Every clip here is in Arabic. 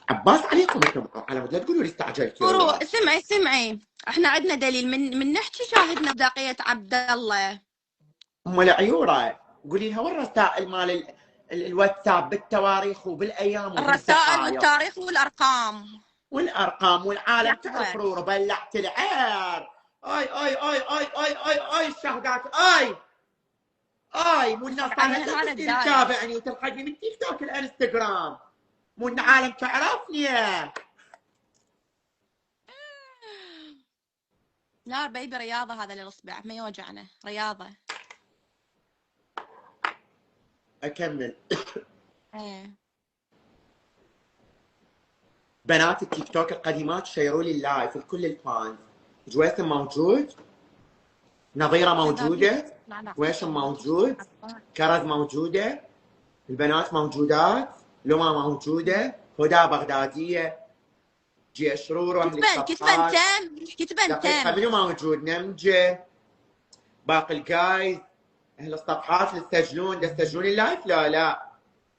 عباس عليكم انتم على مود لا تقولوا لي استعجلتوا ورو، رورا. سمعي، احنا عندنا دليل من نحكي شاهدنا بداقية عبد الله. ام العيوره قولي لها وين الرسائل مال الواتساب بالتواريخ وبالايام الرسائل وبالدقائق والتاريخ والارقام. والارقام والعالم تعرف قهوة. رورا بلعت العير. اي اي اي اي اي اي اي الشهقات اي اي مو الناس تفرج صارت عليها لا هنا تصير الدايش. تتابعني وتلحقني من تيك توك الانستغرام. مو العالم تعرفني. لا بيبي، رياضة هذا للاصبع ما يوجعنا، رياضة. اكمل. ايه. بنات التيك توك القديمات شيروا لي اللايف لكل الفانز. جويثم موجود، نظيره كذابين. موجوده، لا لا ويشم حسين بنتي. موجود، كرز موجوده، البنات موجودات، لما موجوده، هدى بغداديه، جيش رورو اهل كتبن الصفحات. تم، كتبن دقيقه تم. منو موجود؟ نمجه، باقي الجايز، اهل الصفحات اللي يسجلون اللايف. لا لا،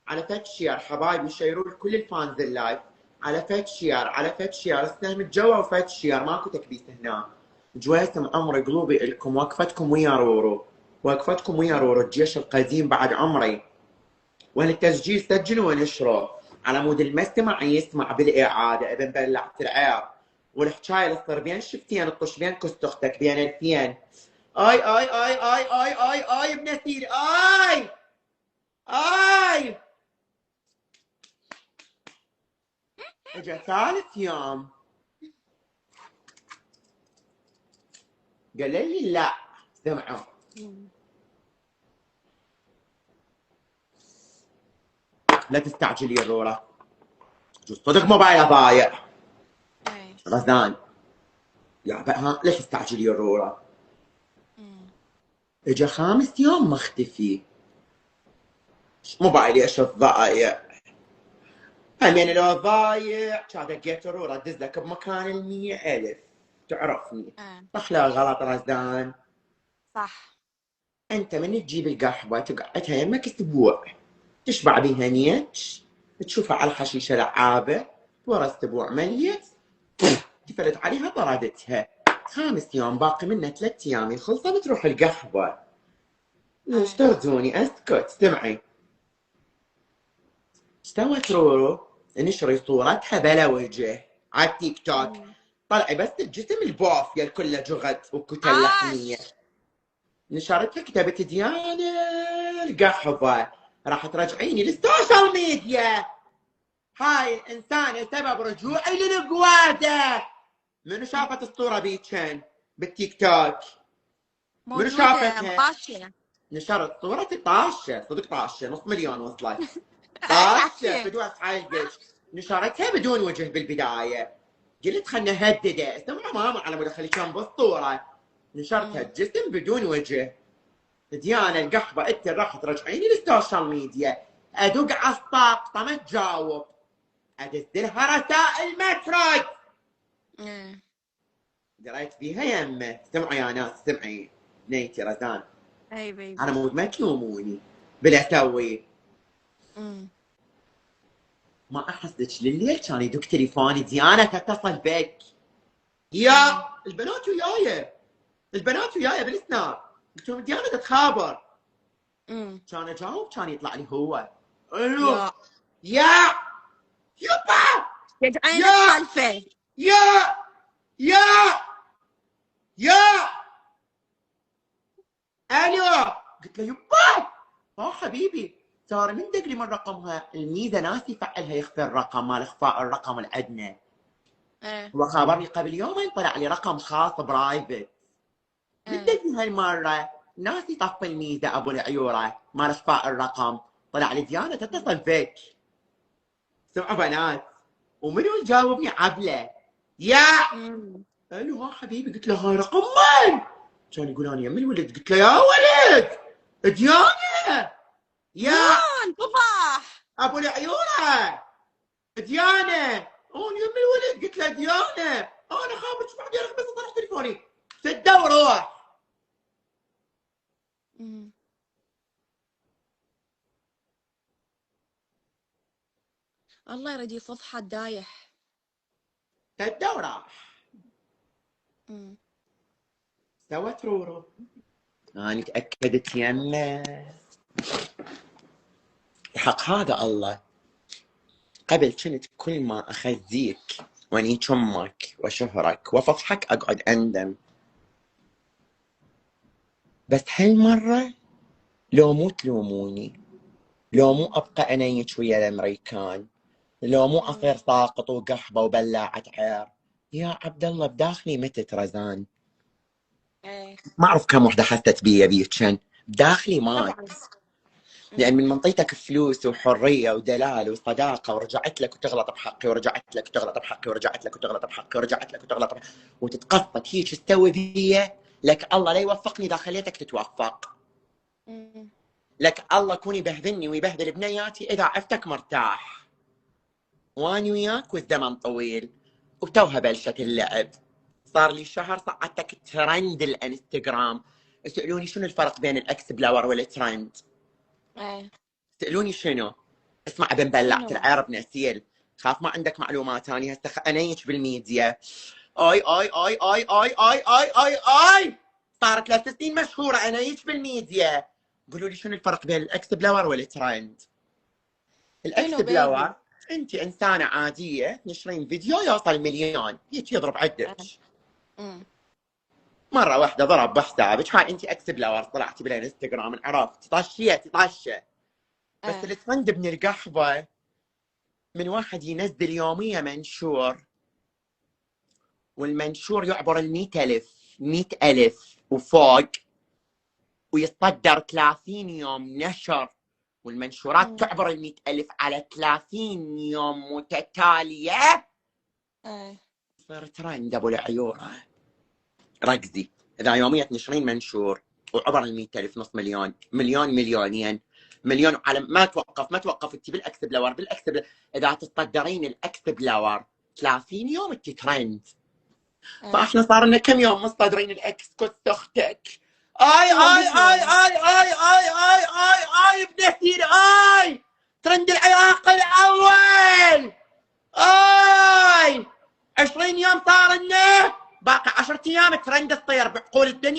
على فد شير حبايبي، شيروا لكل الفانز اللايف على فد شير، على فد شير، استهم الجو وفد شير، ماكو تكبيس هنا. جويثم عمري قلوبي الكم، وقفتكم ويا رورو، وقفتكم ويا رورو الجيش القديم بعد عمري. وين التسجيل سجلوا ونشروا على مود المستمع يسمع بالاعاده. ابن بلعت العير والحكايه اللي تصير بين شفتين الطش بين كست اختك بين الفين. اي اي اي اي اي اي اي بنسير اي اي. اجا ثالث يوم قال لي لا سمعوا لا تستعجلي يا رورا، صدق موبايله ضايع. ايه. غزان يا بقى ليش تستعجلي يا رورا؟ اجا خامس يوم مختفي. موبايلي ايش الضايع؟ همين لو ضايع كان دقيت رورا ادز لك بمكان ال100,000. تعرفني ايه. صح لا غلط رزان؟ صح. انت من تجيب القحوه تقعدها يمك اسبوع، تشبع بيها نيت، تشوفها على الحشيشه لعابه، ورا اسبوع مليت تفرد عليها طردتها. خامس يوم باقي منه 3 ايام يخلصوا بتروح القحوه. ليش ايه. ترجوني اسكت؟ سمعي، استوت رورو نشري صورتها بلا وجه على التيك توك، طلعي بس الجسم البوف الكل جغد وكتل لحميه. عاش. نشرتها كتبت ديانه القحوه، راح ترجعيني للسوشيال ميديا. هاي الإنسانة سبب رجوعي للقوادة. منو شافت الصورة بيتشن بالتيك توك؟ منو موجودة شافتها؟ مطاشية. نشرت صورة طاشة، صدق طاشة، نص مليون وصلت. اي طاشة حسين. فدوس حلقش. نشرتها بدون وجه بالبداية، قلت خلنا نهدده، سمعوا ماما على مود اخليكم بالصورة. نشرتها الجسم بدون وجه. ديانا القحبة انت راح ترجعيني للسوشيال ميديا، ادق على الطاقطة ما تجاوب، ادز لها رسائل ما ترد. قريت فيها يمه. سمعوا يا ناس سمعي، نيتي رزان اي على بيبي. مود ما تلوموني بلا اسوي. ما احسك لليل كان يدق تليفوني ديانا تتصل بك. يا البنات وياي، البنات وياي بالسناب، قلت لهم ديانا تتخابر. كان اجاوب كان يطلع لي هو. الو يا يا يبا يجعينك يا خلفه. يا يا يا الو. قلت له يبا حبيبي صار من دق لي من رقمها، الميزه ناسي يفعلها يخفي الرقم مال اخفاء الرقم الادنى. ايه. هو خابرني قبل يومين طلع لي رقم خاص برايفت. من ايه. دق لي هالمره ناسي طفي الميزه ابو العيوره مال اخفاء الرقم، طلع لي ديانه تتصل بك. سمعوا بنات، ومنو يجاوبني عبله. يا الو ها حبيبي. قلت له هاي رقم من؟ كان يقول انا يم الولد. قلت له يا ولد ديانه. يا نون طفح. ابو العيوره ديانه. انا يم الولد. قلت له ديانه انا خابر شو بعد بس طرح تليفوني سده وروح. الله يريد يفضحه الدايح. تبدا وراح مم. سوت رورو. انا تاكدت يمه حق هذا الله. قبل كنت كل ما اخزيك واني شمك وشهرك وفضحك اقعد اندم، بس هالمره لو مو تلوموني، لو مو ابقى انيج ويا الامريكان، لو مو اصير ساقط وقحبه وبلاعه عير، يا عبد الله بداخلي متت رزان. ايه ما اعرف كم وحده حست بيا بيتشن، بداخلي مات. طبعا. لان من منطيتك فلوس وحريه ودلال وصداقه، ورجعت لك وتغلط بحقي، ورجعت لك وتغلط بحقي، ورجعت لك وتغلط بحقي، ورجعت لك وتغلط بحقي، وتتقصد هيك تستوي بيا. لك الله لا يوفقني اذا خليتك تتوفق. لك الله كون يبهذلني ويبهذل بنياتي اذا عفتك مرتاح. واني وياك والزمن طويل، وتوها بلشت اللعب. صار لي شهر صعدتك ترند الانستغرام. يسألوني شنو الفرق بين الاكس بلاور والترند. ايه سألوني شنو؟ اسمع بنبلعت شنو؟ العرب نسيل. خاف ما عندك معلومات ثانيه هسه انيش بالميديا. اي اي اي اي اي اي اي اي اي صارت 3 سنين مشهوره انيش بالميديا. قولوا لي شنو الفرق بين الاكس بلاور والترند؟ الاكس شنو بلاور بيبي؟ انت انسانه عاديه تنشرين فيديو يوصل مليون هيك يضرب عدك. مره واحده ضرب بحسابك، هاي انت اكس بلاور، طلعتي بالانستغرام عرفت طشيتي طشه. بس الترند من القحبه من واحد ينزل يوميا منشور، والمنشور يعبر 100,000 وفوق، ويتصدر 30 يوم نشر، والمنشورات تعبر 100,000 على 30 يوم متتالية. صار ترند ابو العيوره. ركزي، اذا يوميا تنشرين منشور وعبر 100,000، نص مليون، مليون، مليونين، مليون، على ما توقف انت بالاكس بلاور. اذا تتصدرين الاكس بلاور 30 يوم انت ترند. فاحنا صار لنا كم يوم مصدرين الاكس كنت اختك. اي اي اي اي اي اي اي اي اي بنسير اي ترند العراق الاول. اي 20 يوم صار لنا، باقي 10 ايام ترند تصير بعقول الدنيا.